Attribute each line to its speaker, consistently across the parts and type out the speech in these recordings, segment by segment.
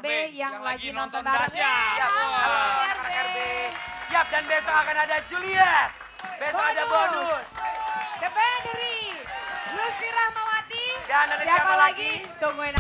Speaker 1: RB yang lagi nonton bareng.
Speaker 2: dahsyat.
Speaker 1: Ya, halo
Speaker 2: Wah.
Speaker 1: RB.
Speaker 2: Yap, dan besok akan ada Juliet. Besok ada bonus.
Speaker 1: The Band dari Lucy Rahmawati.
Speaker 2: Dan ada siapa lagi?
Speaker 1: Tungguin.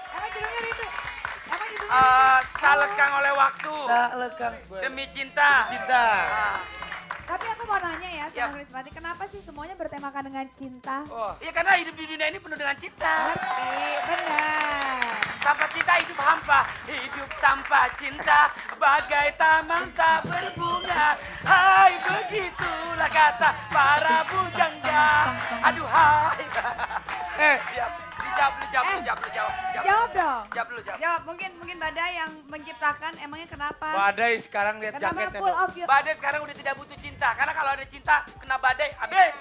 Speaker 1: Emang judulnya itu? Emang judulnya
Speaker 2: Salekang oleh waktu.
Speaker 3: Tak lekang.
Speaker 2: Demi cinta.
Speaker 3: Cinta.
Speaker 2: Ah.
Speaker 1: Tapi aku mau nanya ya
Speaker 2: Yap.
Speaker 1: sama Krismati, kenapa sih semuanya bertemakan dengan cinta?
Speaker 2: Oh, iya karena hidup di dunia ini penuh dengan cinta.
Speaker 1: Ngerti, benar.
Speaker 2: Tanpa cinta hidup hampa, hidup tanpa cinta bagai taman tak berbunga. Hai begitulah kata para bujangga. Aduh hai. Siap. Dijawab.
Speaker 1: Jawab dong.
Speaker 2: Jawab dulu, jawab.
Speaker 1: Jawab, mungkin Badai yang menciptakan, emangnya kenapa?
Speaker 3: Badai sekarang lihat
Speaker 1: Kenapa
Speaker 3: jaketnya
Speaker 1: full
Speaker 3: tuh.
Speaker 1: of you?
Speaker 2: Badai sekarang udah tidak butuh cinta, karena kalau ada cinta kena badai, habis.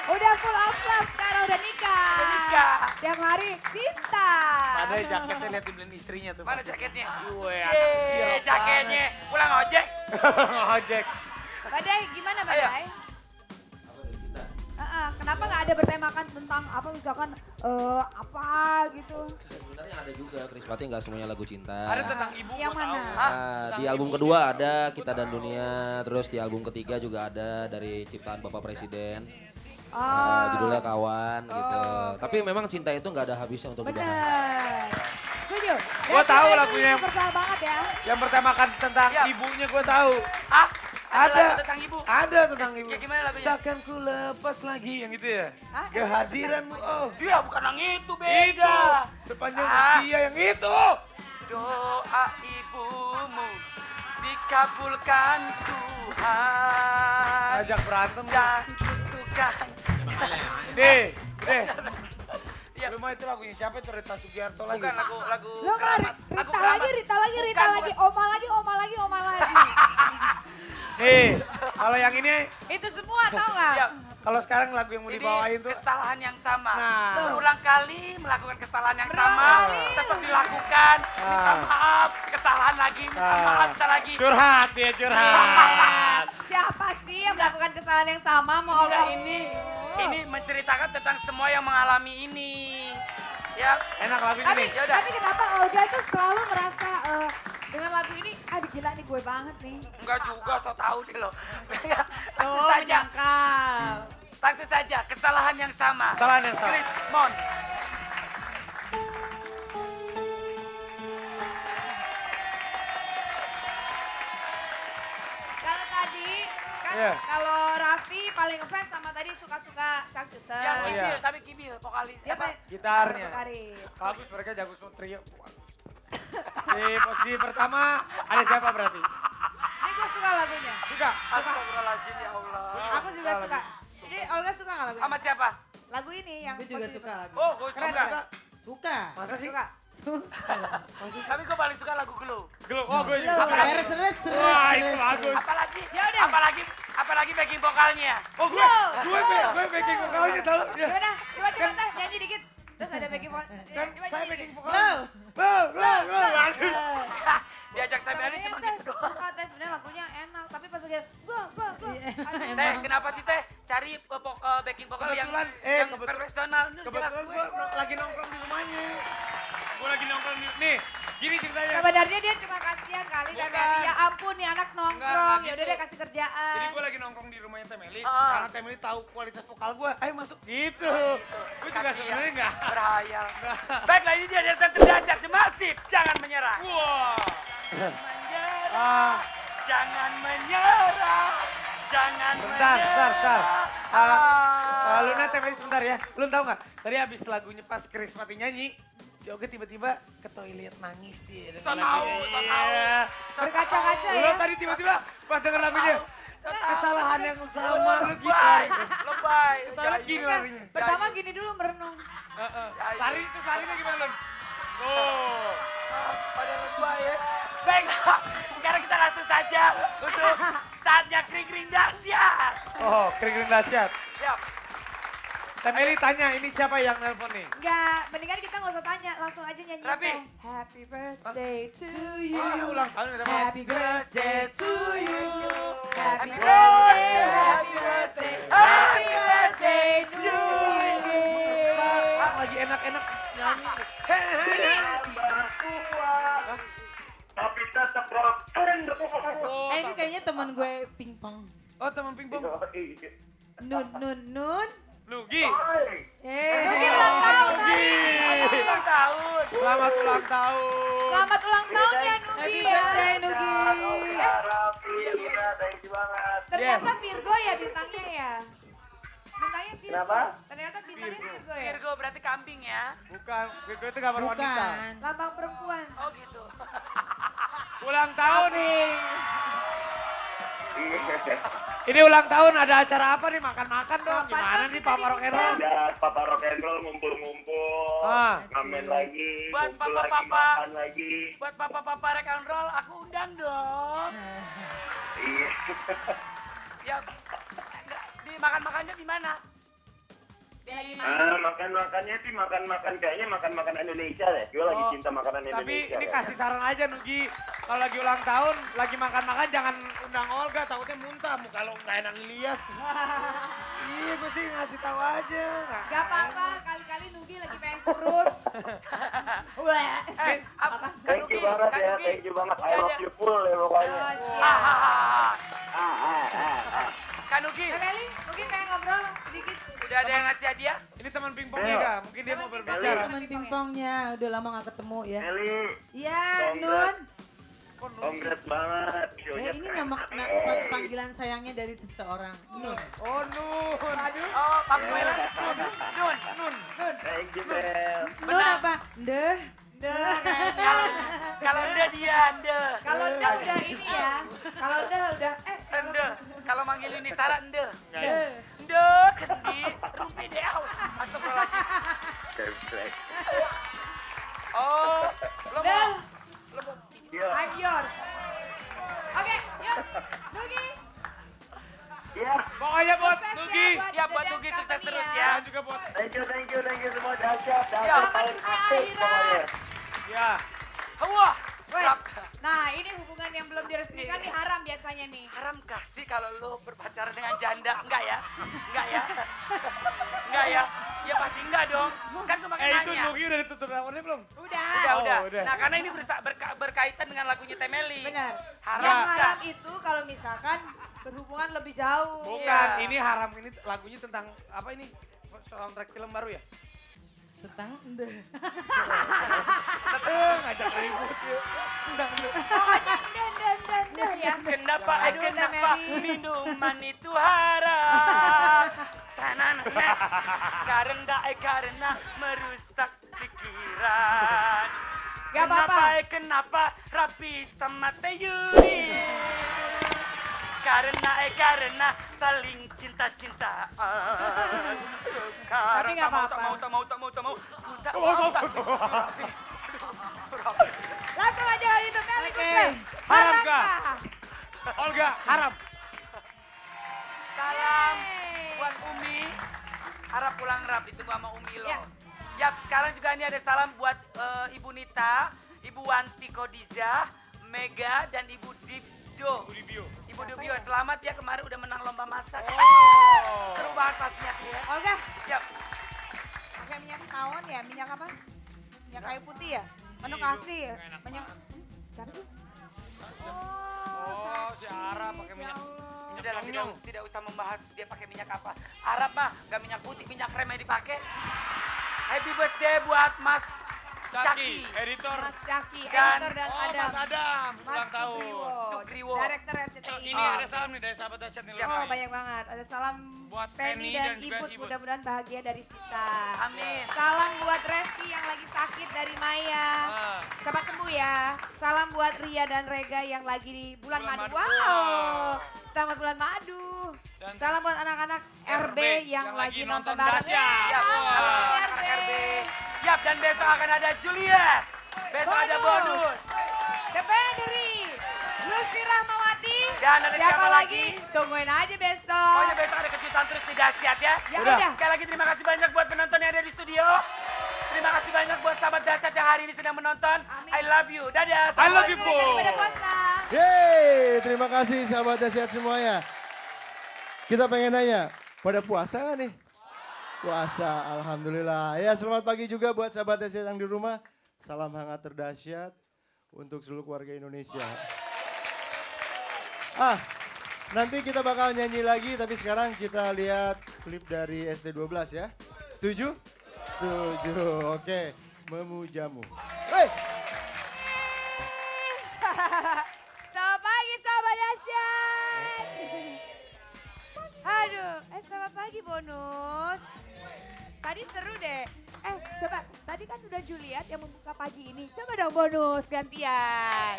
Speaker 1: Udah full of love, sekarang udah nikah.
Speaker 2: Udah nikah.
Speaker 1: Tiap hari cinta.
Speaker 3: Badai jaketnya lihat dibeliin istrinya tuh.
Speaker 2: Mana jaketnya?
Speaker 3: Gue
Speaker 2: Jaketnya. Pulang ojek.
Speaker 3: Ojek.
Speaker 1: Badai, gimana Badai? Kenapa nggak ada bertemakan tentang apa misalkan apa gitu?
Speaker 4: Sebenarnya ada juga, Krismati nggak semuanya lagu cinta.
Speaker 2: Ada tentang ibu.
Speaker 1: Yang
Speaker 2: gua tahu.
Speaker 1: mana?
Speaker 2: Hah?
Speaker 4: Di album kedua ada Kita dan Dunia, terus di album ketiga juga ada dari ciptaan Bapak Presiden. Judulnya Kawan gitu.
Speaker 1: oke.
Speaker 4: Tapi memang cinta itu nggak ada habisnya untuk dibahas.
Speaker 1: Bener. Setuju.
Speaker 3: Gua
Speaker 1: Dan
Speaker 3: tahu
Speaker 1: kita itu
Speaker 3: lagunya yang-
Speaker 1: universal banget ya.
Speaker 3: Yang bertemakan tentang
Speaker 2: Iya.
Speaker 3: ibunya gue tahu.
Speaker 2: Ah,
Speaker 3: Ada.
Speaker 2: lagu tentang ibu.
Speaker 3: Ada tentang ibu.
Speaker 2: Ya, gimana lagunya?
Speaker 3: Takkan ku lepas lagi yang itu ya.
Speaker 1: Hah?
Speaker 3: Kehadiranmu. Oh,
Speaker 2: Dia bukan yang itu,
Speaker 3: itu.
Speaker 2: beda.
Speaker 3: Sepanjang
Speaker 2: Ah.
Speaker 3: usia yang itu.
Speaker 2: Doa ibumu dikabulkan Tuhan.
Speaker 3: Ajak berantem.
Speaker 2: Dan kutukan.
Speaker 3: Deh.
Speaker 2: Iya.
Speaker 3: Lu mau itu lagunya siapa itu Rita Sugiarto lagi?
Speaker 2: Bukan lagu
Speaker 1: Lo nggak
Speaker 2: keramat. Lagu
Speaker 1: Rita lagi,
Speaker 2: keramat.
Speaker 1: Rita lagi, Rita
Speaker 2: Bukan,
Speaker 1: lagi,
Speaker 2: bukan.
Speaker 1: Oma lagi.
Speaker 3: Nih, kalau yang ini,
Speaker 1: Itu semua tau nggak?
Speaker 2: Iya.
Speaker 3: kalau sekarang lagu yang mau
Speaker 2: Ini
Speaker 3: dibawain tuh.
Speaker 2: kesalahan yang sama.
Speaker 3: Nah.
Speaker 2: Berulang kali melakukan kesalahan yang
Speaker 1: Berulang
Speaker 2: sama.
Speaker 1: kali.
Speaker 2: Tetap dilakukan. Minta
Speaker 3: Nah.
Speaker 2: maaf. Kesalahan lagi. Minta maaf. Minta lagi.
Speaker 3: Curhat dia curhat.
Speaker 1: Siapa sih yang melakukan kesalahan yang sama? Mau
Speaker 2: Enggak,
Speaker 1: Allah.
Speaker 2: ini menceritakan tentang semua yang mengalami ini. Ya.
Speaker 3: Enak lagunya
Speaker 1: Tapi,
Speaker 3: nih.
Speaker 2: Ya udah.
Speaker 1: tapi kenapa Olga itu selalu merasa dengan lagu ini, gila nih gue banget nih.
Speaker 2: Enggak juga, so tau deh lo. Langsung
Speaker 1: Oh,
Speaker 2: saja.
Speaker 1: menyangkal.
Speaker 2: Langsung saja. Kesalahan yang sama.
Speaker 3: Kesalahan yang sama.
Speaker 2: Chris Mon.
Speaker 1: Kalau tadi, kan
Speaker 3: Iya.
Speaker 1: kalau Raffi paling ngefans sama tadi suka-suka Cangcuter.
Speaker 2: Yang
Speaker 3: Oh,
Speaker 2: kibil,
Speaker 3: iya.
Speaker 2: tapi kibil. Vokalis.
Speaker 1: Dia
Speaker 2: apa?
Speaker 3: Gitarnya.
Speaker 1: Vokalis.
Speaker 3: Bagus mereka jago semua trio. Di posisi pertama ada siapa berarti?
Speaker 1: Ini gue suka lagunya.
Speaker 3: Suka?
Speaker 2: Astagfirullahaladzim ya Allah.
Speaker 1: Aku juga suka. Ini Olga suka nggak lagunya?
Speaker 2: Sama siapa?
Speaker 1: Lagu ini yang
Speaker 5: Gue juga
Speaker 1: posisi
Speaker 5: suka lagu.
Speaker 2: Oh, gue
Speaker 1: Keren,
Speaker 2: juga.
Speaker 1: keren.
Speaker 5: Suka.
Speaker 3: Masa sih?
Speaker 1: Suka.
Speaker 2: Tapi gue paling suka lagu Glow.
Speaker 3: Glow. Oh gue
Speaker 1: Glow.
Speaker 3: juga.
Speaker 5: Seres.
Speaker 3: Wah itu bagus.
Speaker 2: Apalagi,
Speaker 1: Ya udah.
Speaker 2: apalagi backing vokalnya.
Speaker 3: Oh gue backing vokalnya tau. Ya.
Speaker 1: Yaudah, coba teh nyanyi dikit. Terus ada backing vocal.
Speaker 3: Kan
Speaker 1: Coba
Speaker 3: saya
Speaker 1: nyanyi
Speaker 3: backing
Speaker 1: dikit.
Speaker 3: vokal. Glow. Bagus.
Speaker 2: Diajak Teh cuma gitu doang.
Speaker 1: Suka teh sebenarnya lagunya enak, tapi pas bagian bah.
Speaker 2: Teh, kenapa sih Teh cari backing vokal yang
Speaker 3: Kebetulan,
Speaker 2: profesional? Ini jelas
Speaker 3: Kebetulan
Speaker 2: gue.
Speaker 3: gue lagi nongkrong di rumahnya. Gue lagi nongkrong di... Nih, gini ceritanya.
Speaker 1: Sebenarnya dia cuma kasihan kali karena
Speaker 3: Bukan.
Speaker 1: ya ampun nih anak nongkrong.
Speaker 3: Enggak
Speaker 1: Ya udah
Speaker 3: gitu.
Speaker 1: deh kasih kerjaan.
Speaker 3: Jadi gue lagi nongkrong di rumahnya Temeli,
Speaker 2: Ah.
Speaker 3: karena Temeli tahu kualitas vokal gue, ayo masuk gitu. Gue juga
Speaker 2: Kasihan.
Speaker 3: sebenarnya enggak.
Speaker 2: Berhayal. Baiklah, ini dia dari terjajak Demasif. Jangan menyerah.
Speaker 3: Wah.
Speaker 2: Menyerah.
Speaker 3: Ah,
Speaker 2: Jangan menyerah. Jangan
Speaker 3: Bentar.
Speaker 2: menyerah.
Speaker 3: Luna Temeli sebentar ya. Lu tahu nggak? Tadi habis lagunya pas Krismati nyanyi, Yoga tiba-tiba ke toilet nangis dia.
Speaker 2: So tahu.
Speaker 3: Iya.
Speaker 1: Berkaca-kaca
Speaker 3: Lu
Speaker 1: ya.
Speaker 3: tadi tiba-tiba pas denger lagunya, kesalahan yang sama lu gitu.
Speaker 2: Lebay.
Speaker 3: Kesalahan gini
Speaker 1: Enggak,
Speaker 3: larinya.
Speaker 1: pertama gini dulu merenung.
Speaker 3: Sari itu Sarinya gimana, Lun? Oh.
Speaker 2: Pada lebay ya. Baiklah, sekarang kita langsung saja untuk saatnya kring-kring dahsyat.
Speaker 3: Oh, kering-kering dahsyat.
Speaker 2: Siap.
Speaker 3: Temeli tanya ini siapa yang nelpon nih?
Speaker 1: Enggak, mendingan kita nggak usah tanya, langsung aja nyanyi.
Speaker 2: Rapi.
Speaker 1: Happy birthday to you.
Speaker 3: Oh, ulang tahun ya, Temeli.
Speaker 1: Happy birthday to you. Happy
Speaker 2: Happy
Speaker 1: birthday,
Speaker 2: birthday,
Speaker 1: happy birthday, happy birthday to you.
Speaker 3: Lagi enak-enak nyanyi.
Speaker 5: Tapi tetap rocken.
Speaker 6: Ini kayaknya teman gue pingpong.
Speaker 3: Oh, teman pingpong.
Speaker 6: Nun.
Speaker 3: Lugi.
Speaker 1: Nugi ulang tahun hari ini.
Speaker 2: Ulang tahun.
Speaker 3: Selamat ulang tahun.
Speaker 1: Selamat ulang tahun ya Nugi
Speaker 6: Happy
Speaker 1: ya.
Speaker 6: birthday Nugi.
Speaker 5: Thank you banget.
Speaker 1: Ternyata Virgo ya bintangnya ya. Bintangnya Virgo.
Speaker 5: Kenapa?
Speaker 1: Ternyata bintangnya Virgo ya.
Speaker 2: Virgo berarti kambing ya.
Speaker 3: Bukan, Virgo itu gambar wanita.
Speaker 6: Bukan.
Speaker 1: Lambang perempuan.
Speaker 2: Oh gitu.
Speaker 3: Ulang tahun nih. Ini ulang tahun ada acara apa nih? Makan-makan dong. Gimana nih Papa Rock and Roll?
Speaker 5: Ada Papa Rock and Roll ngumpul-ngumpul.
Speaker 3: Ah.
Speaker 5: Ngamen lagi.
Speaker 2: Buat
Speaker 5: Ngumpul lagi,
Speaker 2: papa-papa.
Speaker 5: makan lagi.
Speaker 2: Buat papa-papa rek and roll aku undang dong.
Speaker 5: Iya.
Speaker 2: Ya, enggak, di makan-makannya di mana?
Speaker 5: Makan-makannya sih makan-makan kayaknya makan-makan Indonesia deh. Gue lagi
Speaker 3: Oh,
Speaker 5: cinta makanan Indonesia.
Speaker 3: Tapi ini
Speaker 5: ya.
Speaker 3: kasih saran aja Nugi. Kalau lagi ulang tahun, lagi makan-makan jangan undang Olga. Takutnya muntah. Muka lo nggak enak dilihat. Iya, gue sih ngasih tahu aja.
Speaker 1: Gak apa-apa, kali-kali Nugi lagi pengen kurus. Wah.
Speaker 5: Thank you banget ya, thank you banget. I love you full ya pokoknya.
Speaker 2: Kanugi,
Speaker 1: Meli, mungkin pengen ngobrol sedikit.
Speaker 2: udah ada yang ngasih hadiah?
Speaker 3: Ini teman pingpongnya Kak. Mungkin dia mau berbicara.
Speaker 6: Teman pingpongnya, udah lama gak ketemu ya.
Speaker 5: Eli,
Speaker 6: Iya,
Speaker 5: Congrats.
Speaker 6: Nun.
Speaker 5: congrats banget.
Speaker 6: Ini panggilan sayangnya dari seseorang. Nun.
Speaker 3: Oh, Nun. Aduh.
Speaker 2: Oh, Pak Noel. Nun.
Speaker 5: Thank you, Bel.
Speaker 6: Nun apa? Deh.
Speaker 2: Kalau udah dia, ende.
Speaker 1: Kalau udah ini ya. Kalau udah
Speaker 2: Ende. Kalau manggil ini Sarah, ende.
Speaker 3: Ya.
Speaker 2: Ende, kendi, rumpi deau. Astagfirullahaladzim. Oh, lo mau?
Speaker 5: Iya,
Speaker 1: I'm yours. Oke, yuk. Nugi.
Speaker 5: iya.
Speaker 3: Pokoknya buat
Speaker 1: Sukses
Speaker 3: Nugi.
Speaker 2: Ya, buat Nugi sukses terus ya.
Speaker 3: Dan juga buat
Speaker 5: Thank you semua. Dahsyat
Speaker 1: Selamat
Speaker 5: paling
Speaker 1: dunia
Speaker 5: asik
Speaker 1: akhirat.
Speaker 5: pokoknya.
Speaker 3: ya.
Speaker 2: Wah,
Speaker 1: Woi, nah ini hubungan yang belum diresmikan nih haram biasanya nih.
Speaker 2: haram kah sih kalau lo berpacaran dengan janda? Enggak ya? Enggak ya? Enggak ya? Ya pasti enggak dong. Kan cuma
Speaker 3: Itu
Speaker 2: nanya.
Speaker 3: Nugi udah ditutup teleponnya belum?
Speaker 1: Udah.
Speaker 2: Udah.
Speaker 3: Oh, udah.
Speaker 2: Nah, karena ini berkaitan dengan lagunya Temeli.
Speaker 1: Benar.
Speaker 2: Haram
Speaker 1: Yang
Speaker 2: kah?
Speaker 1: haram itu kalau misalkan berhubungan lebih jauh.
Speaker 3: Bukan,
Speaker 2: Iya.
Speaker 3: ini haram. Ini lagunya tentang apa ini? Soundtrack film baru ya?
Speaker 6: Tentang deh.
Speaker 3: Ngajak ribut ya. Undang lu.
Speaker 1: Dan ya.
Speaker 2: Kenapa,
Speaker 1: Aduh,
Speaker 2: kenapa
Speaker 1: Temeli.
Speaker 2: minuman itu haram? Karena merusak pikiran.
Speaker 1: Gak apa-apa.
Speaker 2: Kenapa rapi sama Teyuri? Karena saling cinta-cintaan.
Speaker 1: Tapi nggak apa-apa.
Speaker 2: Tak mau.
Speaker 1: Langsung aja itu Meli
Speaker 6: Oke.
Speaker 1: sukses.
Speaker 3: Haram
Speaker 1: Haram
Speaker 3: kah?
Speaker 1: kah?
Speaker 3: Olga, haram.
Speaker 2: Salam buat Umi. Harap pulang rap ditunggu sama Umi lo.
Speaker 1: Ya.
Speaker 2: Ya, sekarang juga ini ada salam buat Ibu Nita, Ibu Wanti Kodiza, Mega, dan Ibu Dibdo. Ibu Dibdo, selamat ya kemarin udah menang lomba masak. Seru banget pastinya ya.
Speaker 1: Olga,
Speaker 2: Ya,
Speaker 1: pakai minyak tawon ya? Minyak apa? Minyak kayu putih ya? Penuh
Speaker 3: Iya,
Speaker 1: kasih ya?
Speaker 3: enak
Speaker 1: Minyak... Siapa tuh?
Speaker 3: Oh, si Ara pakai minyak.
Speaker 2: Sudahlah, tidak usah membahas dia pakai minyak apa. Arab mah gak minyak putih, minyak rem yang dipakai. Happy birthday buat Mas
Speaker 3: Caki,
Speaker 2: Caki.
Speaker 3: editor.
Speaker 1: Mas Jaki,
Speaker 2: Dan-
Speaker 1: editor dan
Speaker 3: Oh,
Speaker 1: Adam.
Speaker 3: Mas Adam,
Speaker 1: Mas
Speaker 3: ulang tahun.
Speaker 2: Sugriwo.
Speaker 1: Director RCTI.
Speaker 3: Ini ada salam nih dari sahabat dahsyat nih.
Speaker 1: Oh, banyak banget. Ada salam
Speaker 3: Buat
Speaker 1: Penny
Speaker 3: Penny
Speaker 1: dan
Speaker 3: dan juga
Speaker 1: Ibut.
Speaker 3: Ibut.
Speaker 1: Mudah-mudahan bahagia dari Sita.
Speaker 2: Amin.
Speaker 1: Salam buat Resti yang lagi sakit dari Maya.
Speaker 3: Ah.
Speaker 1: Cepat sembuh ya. Salam buat Ria dan Rega yang lagi di bulan
Speaker 3: Bulan
Speaker 1: madu.
Speaker 3: madu.
Speaker 1: Wow. Selamat bulan madu.
Speaker 3: Dan
Speaker 1: Salam buat anak-anak RB yang lagi nonton
Speaker 3: dahsyat.
Speaker 1: bareng.
Speaker 2: Ya,
Speaker 3: Wah.
Speaker 2: halo anak RB. Yap, dan besok akan ada Juliet. Besok ada bonus.
Speaker 1: The Bandary. Lucy Rahmawati.
Speaker 2: Dan ada siapa lagi?
Speaker 1: Tungguin aja besok.
Speaker 2: Pokoknya besok ada kejutan nonton terus di Dahsyat ya.
Speaker 1: Ya udah.
Speaker 2: Sekali lagi terima kasih banyak buat penonton yang ada di studio. Terima kasih banyak buat sahabat Dahsyat yang hari ini sedang menonton.
Speaker 1: Amin.
Speaker 2: I love you. Dadah.
Speaker 3: I love you,
Speaker 1: Selamat
Speaker 3: Po.
Speaker 1: ibadah puasa.
Speaker 7: Yeay, terima kasih sahabat Dahsyat semuanya. Kita pengen nanya, pada puasa nggak nih? Puasa, alhamdulillah. Ya, selamat pagi juga buat sahabat Dahsyat yang di rumah. Salam hangat terdahsyat untuk seluruh keluarga Indonesia. Nanti kita bakal nyanyi lagi, tapi sekarang kita lihat klip dari ST12 ya. Setuju? Setuju, oke. Memujamu. Hei!
Speaker 1: Selamat pagi sahabat Dahsyat. Aduh, selamat pagi Bonus. Tadi seru deh. Coba, tadi kan udah Juliet yang membuka pagi ini. Coba dong Bonus, gantian.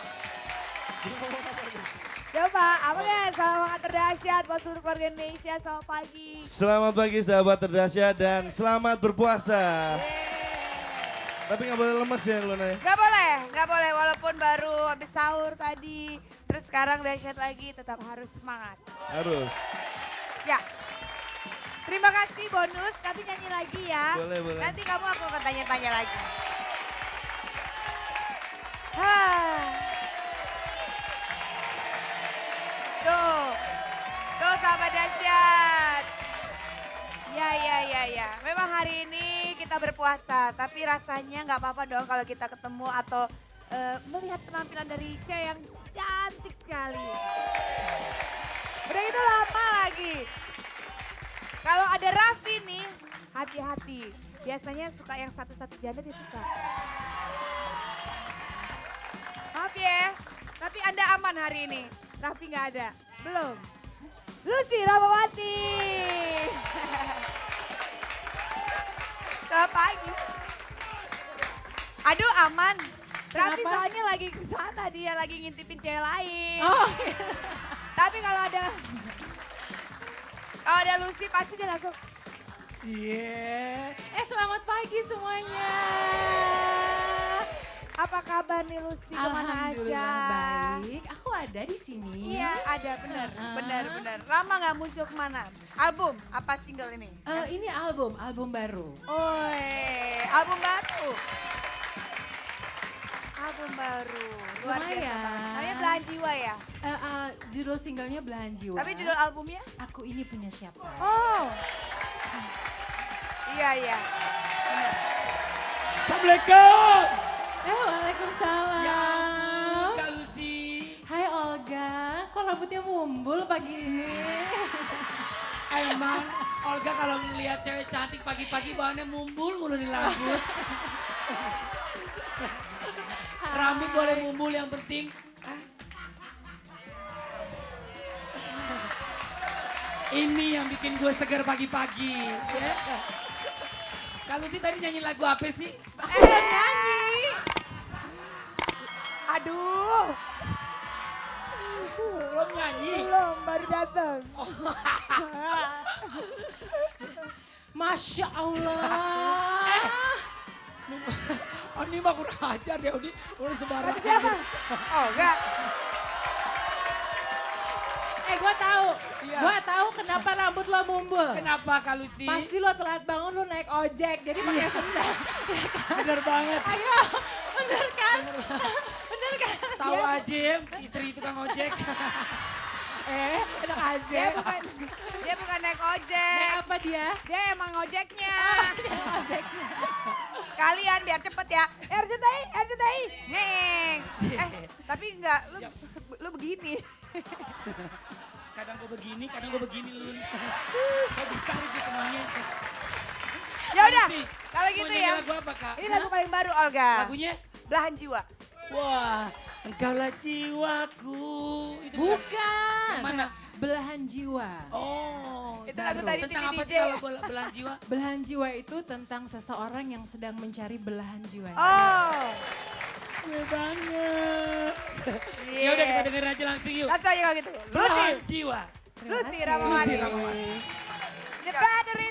Speaker 1: Coba, apa kan? Salam hangat terdahsyat buat seluruh keluarga Indonesia. Selamat pagi.
Speaker 7: Selamat pagi sahabat terdahsyat dan selamat berpuasa. Tapi nggak boleh lemes ya Luna.
Speaker 1: Gak boleh. Walaupun baru habis sahur tadi. Terus sekarang dahsyat lagi, tetap harus semangat.
Speaker 7: Harus.
Speaker 1: Ya. Terima kasih Bonus, nanti nyanyi lagi ya.
Speaker 7: Boleh.
Speaker 1: Nanti kamu aku akan tanya-tanya lagi. Tuh sahabat Dahsyat. Ya. Memang hari ini kita berpuasa, tapi rasanya nggak apa-apa dong kalau kita ketemu atau melihat penampilan dari Ica yang cantik sekali. Udah itu lama lagi. Kalau ada Raffi nih, hati-hati. Biasanya suka yang satu-satu janda dia suka. Maaf ya, tapi Anda aman hari ini. Raffi nggak ada, belum. Lucy Rahmawati. Selamat pagi. Aduh aman. Raffi soalnya lagi ke sana, dia lagi ngintipin cewek lain.
Speaker 6: Oh.
Speaker 1: Tapi kalau ada Lucy pasti dia langsung.
Speaker 6: Cie. Selamat pagi semuanya.
Speaker 1: Apa kabar nih Lucy, kemana aja?
Speaker 6: Alhamdulillah baik. Aku ada di sini.
Speaker 1: Iya ada, benar. Lama nggak muncul kemana? Album, apa single ini?
Speaker 6: Ini album baru.
Speaker 1: Album baru. Album baru, luar biasa
Speaker 6: Lumayan.
Speaker 1: banget. Namanya Belahan Jiwa ya?
Speaker 6: Judul singlenya Belahan Jiwa.
Speaker 1: Tapi judul albumnya?
Speaker 6: Aku ini punya siapa?
Speaker 1: Oh. Iya.
Speaker 2: Assalamualaikum.
Speaker 6: Waalaikumsalam.
Speaker 2: Ya Kak Lucy.
Speaker 6: Hai Olga, kok rambutnya mumbul pagi ini?
Speaker 2: Emang Olga kalau ngeliat cewek cantik pagi-pagi bahannya mumbul mulu di rambut. Rambut boleh mumbul yang penting. Ini yang bikin gue segar pagi-pagi. Ya. Kak Lucy tadi nyanyi lagu apa sih?
Speaker 1: Nyanyi. Aduh.
Speaker 2: Belum nyanyi.
Speaker 1: Belum, baru datang.
Speaker 6: Masya Allah.
Speaker 2: Oh ini mah kurang ajar deh, udah sembarangan.
Speaker 1: Siapa? Oh enggak.
Speaker 6: Gue tahu kenapa rambut lo mumbul.
Speaker 2: Kenapa Kak Lucy?
Speaker 6: Pasti lo telat bangun lo naik ojek, jadi pakai sendal.
Speaker 2: Bener banget.
Speaker 6: Ayo, bener kan? Bener kan?
Speaker 2: Tahu aja istri tukang ojek.
Speaker 6: Enak aja.
Speaker 1: Dia bukan naik ojek.
Speaker 6: Naik apa dia?
Speaker 1: Dia emang ojeknya.
Speaker 6: Ojeknya.
Speaker 1: Kalian biar cepet ya. RCTI. Neng. Tapi enggak, lu begini.
Speaker 2: Kadang gue begini Lun. Kok bisa itu semuanya?
Speaker 1: Ya udah,
Speaker 2: Lucy,
Speaker 1: kalau
Speaker 2: mau
Speaker 1: gitu
Speaker 2: nyanyi
Speaker 1: ya.
Speaker 2: lagu apa Kak?
Speaker 1: Ini lagu paling baru Olga.
Speaker 2: Lagunya?
Speaker 1: Belahan Jiwa.
Speaker 2: Wah, engkaulah jiwaku. Itu
Speaker 6: Bukan.
Speaker 2: Yang mana?
Speaker 6: Belahan jiwa.
Speaker 2: Oh,
Speaker 1: Itu lagu
Speaker 2: baru.
Speaker 1: tadi
Speaker 2: Tentang
Speaker 1: TV
Speaker 2: apa
Speaker 1: DJ
Speaker 2: sih kalau belahan jiwa?
Speaker 6: Belahan jiwa itu tentang seseorang yang sedang mencari belahan jiwa.
Speaker 1: Oh.
Speaker 2: Gue banget.
Speaker 1: Iya.
Speaker 2: Ya udah kita dengerin aja langsung yuk.
Speaker 1: Langsung aja kalau gitu.
Speaker 2: Belahan jiwa.
Speaker 1: Lucy Rahmawati. The battery